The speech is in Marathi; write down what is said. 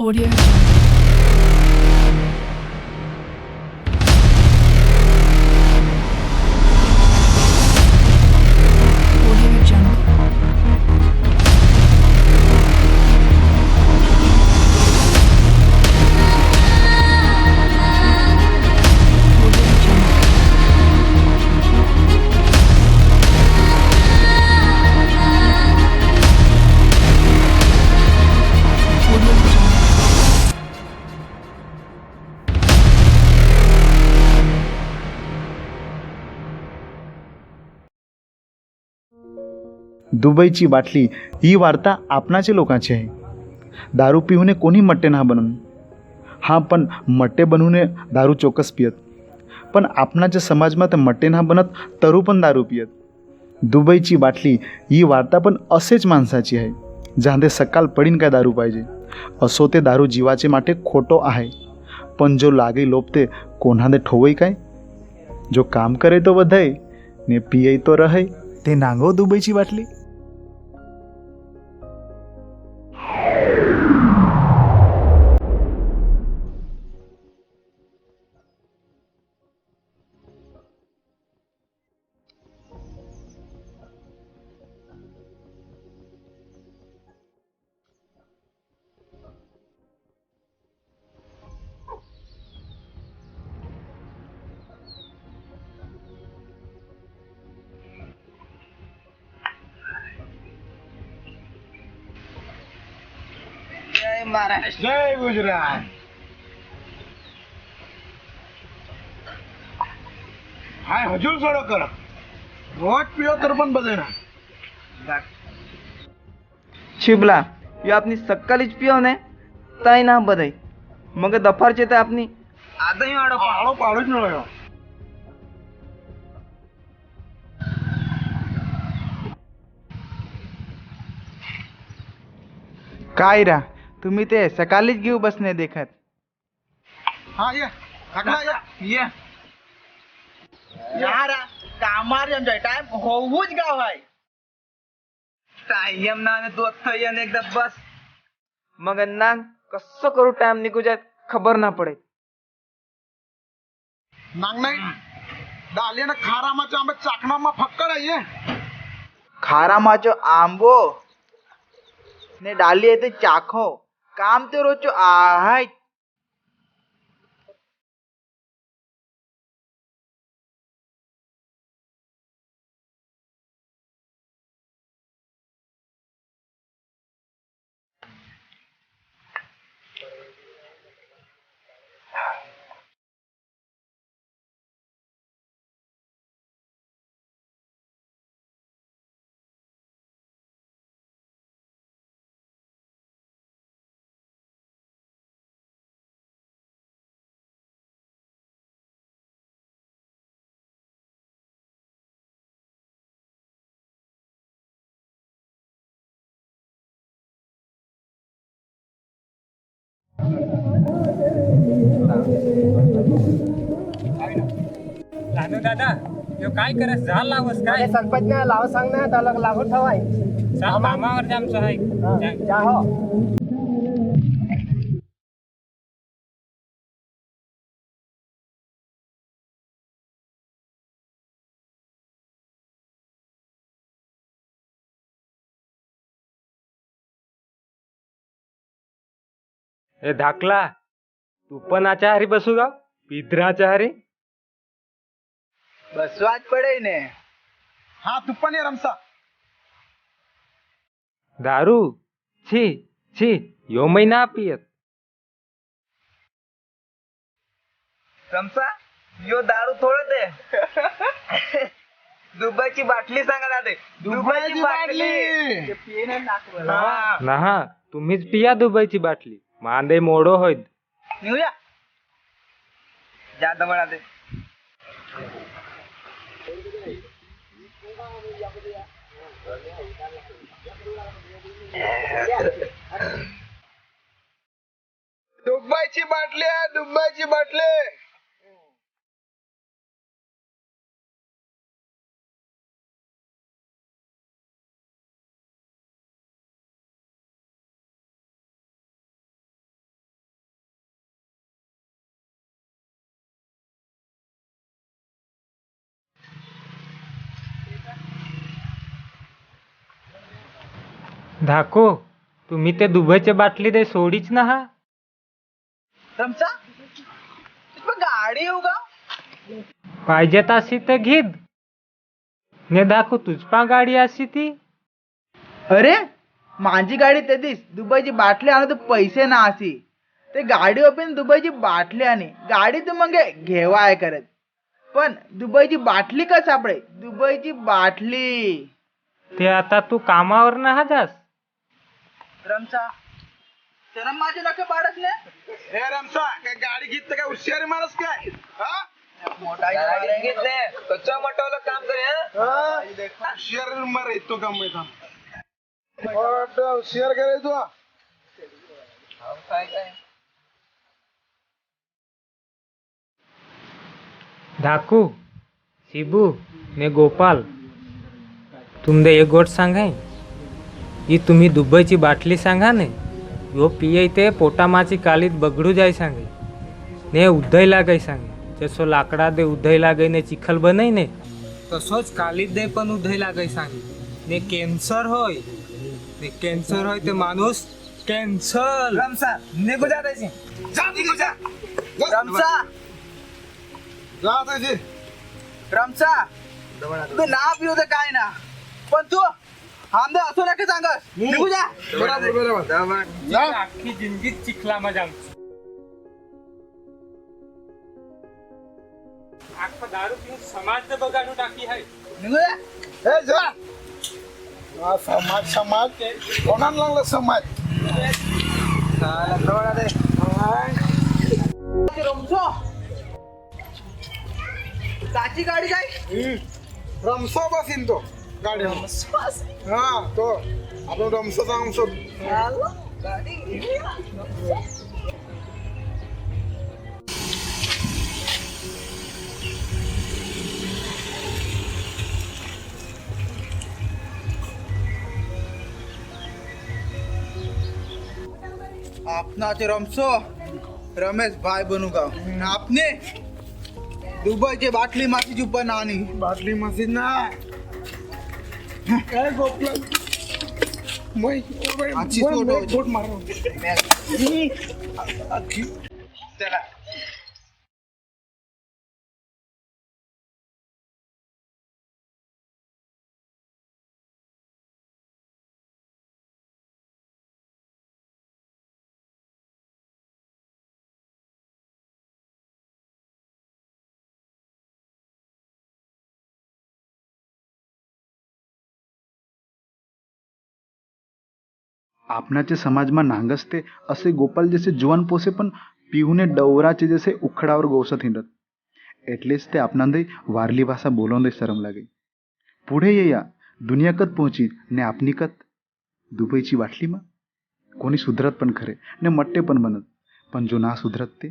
Audio Jungle. Audio Jungle. Audio Jungle. Audio Jungle. दुबईची बाटली ही वार्ता आपणाचे लोकांची आहे. दारू पिऊने कोणी मट्टे ना बनून, हां पण मट्टे बनवूने दारू चोकस पियत, पण आपणाच्या समाजमात मट्टे ना बनत तरू पण दारू पियत. दुबईची बाटली ही वार्ता पण असेच माणसाची आहे, ज्यामध्ये सकाळ पडीन काय दारू पाहिजे. असो ते दारू जीवाचे माटे खोटो आहे, पण जो लागे लोपते कोणादे ठोवई काय. जो काम करे तो बधाय ने पिये तो रहे. ते नांगो दुबईची बाटली. जय महाराष्ट्र. जय गुजरात. हाय हजूर सोडो कर रोज पियो तर पण बदलणार. शिबला यो आपनी सकाळीच पियो ने ताई ना बधाई मग दफारचे ते आपनी आदही वाडो पाळो पाळूच नळयो. काय रा तुम्ही ते सकाळीच घेऊ बसणे देखत. हा ये सगळा या यार कामार आमच्या टाइम होऊच गाव आहे. टाइम ना तू अथयन एकदा बस मग नांग कसं करू टाइम निघू जात खबर ना पडे. नांग नाही डाले ना खारामाच्या आंबे चाकणामा फक्कड आहे ये. खारामाचो आंबो ने डाली येते चाखो काम ते रोजचो आहाय. लानू दादा यो काय करस झाल लावस काय सरपंच लाव सांग ना त्याला लागून ठेवाय. सांग कामावर जामचं आहे जा हो. ए धाकला तू पण आचारी बसू गा पिद्राच्या हरी. बसवाच पडे ने हा तू पण ये रमसा. दारू छी छी यो महिना पियत. रमसा यो दारू थोडं दे. दुबईची बाटली सांगा दादे. दुबईची बाटली. ते पिये नाक हा. नहा तुम्हीच पिया दुबईची बाटली मांदे मोडो होईत. निघूया जा दमडा दे. दुबईची बाटली आहे दुबईची बाटली. धाको तुम्ही ते दुबईच्या बाटली दे सोडीच ना हा रमसा तुझी गाडी येऊ का पाहिजे अशी तर घेत ने दाखव तुझपा गाडी अशी ती अरे माझी गाडी ते दिस दुबईची बाटली आणू तर पैसे ना असी ते गाडी ओपन दुबईची बाटली आणि गाडी तर मग घेवा आहे करत पण दुबईची बाटली का सापडे दुबईची बाटली ते आता तू कामावर ना हा जास रमसा शरम माझे नका पाडत ने हे रमसा काय गाडी घेतलं काय हुशारी माणूस काय हा? घेतले कच्चा मटवलं काम करे हुशार मार येतो का मैदान हुशार करायचो काय काय धाकू शिबू ने गोपाल तुमने एक गोष्ट सांगाय ही तुम्ही दुबईची बाटली सांगा ने यो पिये ते पोटामाची कालीत बगडू जाय सांगे ने उदय लागाय सांगे जसो लाकडा दे उदय लागाय ने चिखल बनाय ने तसोच कालीत दे पण उदय लागाय सांगे ने कॅन्सर होय ने कॅन्सर होय ते माणूस कॅन्सर रमसा निघू जा त्याची जा निघू जा रमसा जा त्याची रमसा तू ना पिऊ दे काय ना पण तू आमदा असो नका सांगस निघू जा बरोबर बरोबर जा अख्खी जिंदगीत चिखला मजा अख्खा दारू पिऊन समाज बघाडू टाकी आहे निघू जा हे जा हा, समाज समाज कोणाला लागला समाज रमसो काची गाडी काय रमसा बसीन तो गाडी हा तो आपण रमसाचा अंश आपनाचे रमसो रमेश भाई बनू का आपने दुबईचे बाटली मातीची पण आणि बाटली मशीन ना काय गोपला आजची फोटो. बोट मारो चला आपणाचे समाजમાં નાંગસ તે અસે ગોપાલ જैसे जुवान पोसे पण पिहुने डवराचे जैसे उखडावर गोसत हिंडत એટલેच ते आपणांदे वारली भाषा बोलवंदे शरम लागे पुढे ये या दुनियाकत पोहोची ने आपनिकत दुबईची बाटलीમાં कोणी सुधरत पण खरे ने मट्टे पण बनत पण जो ना सुधरत ते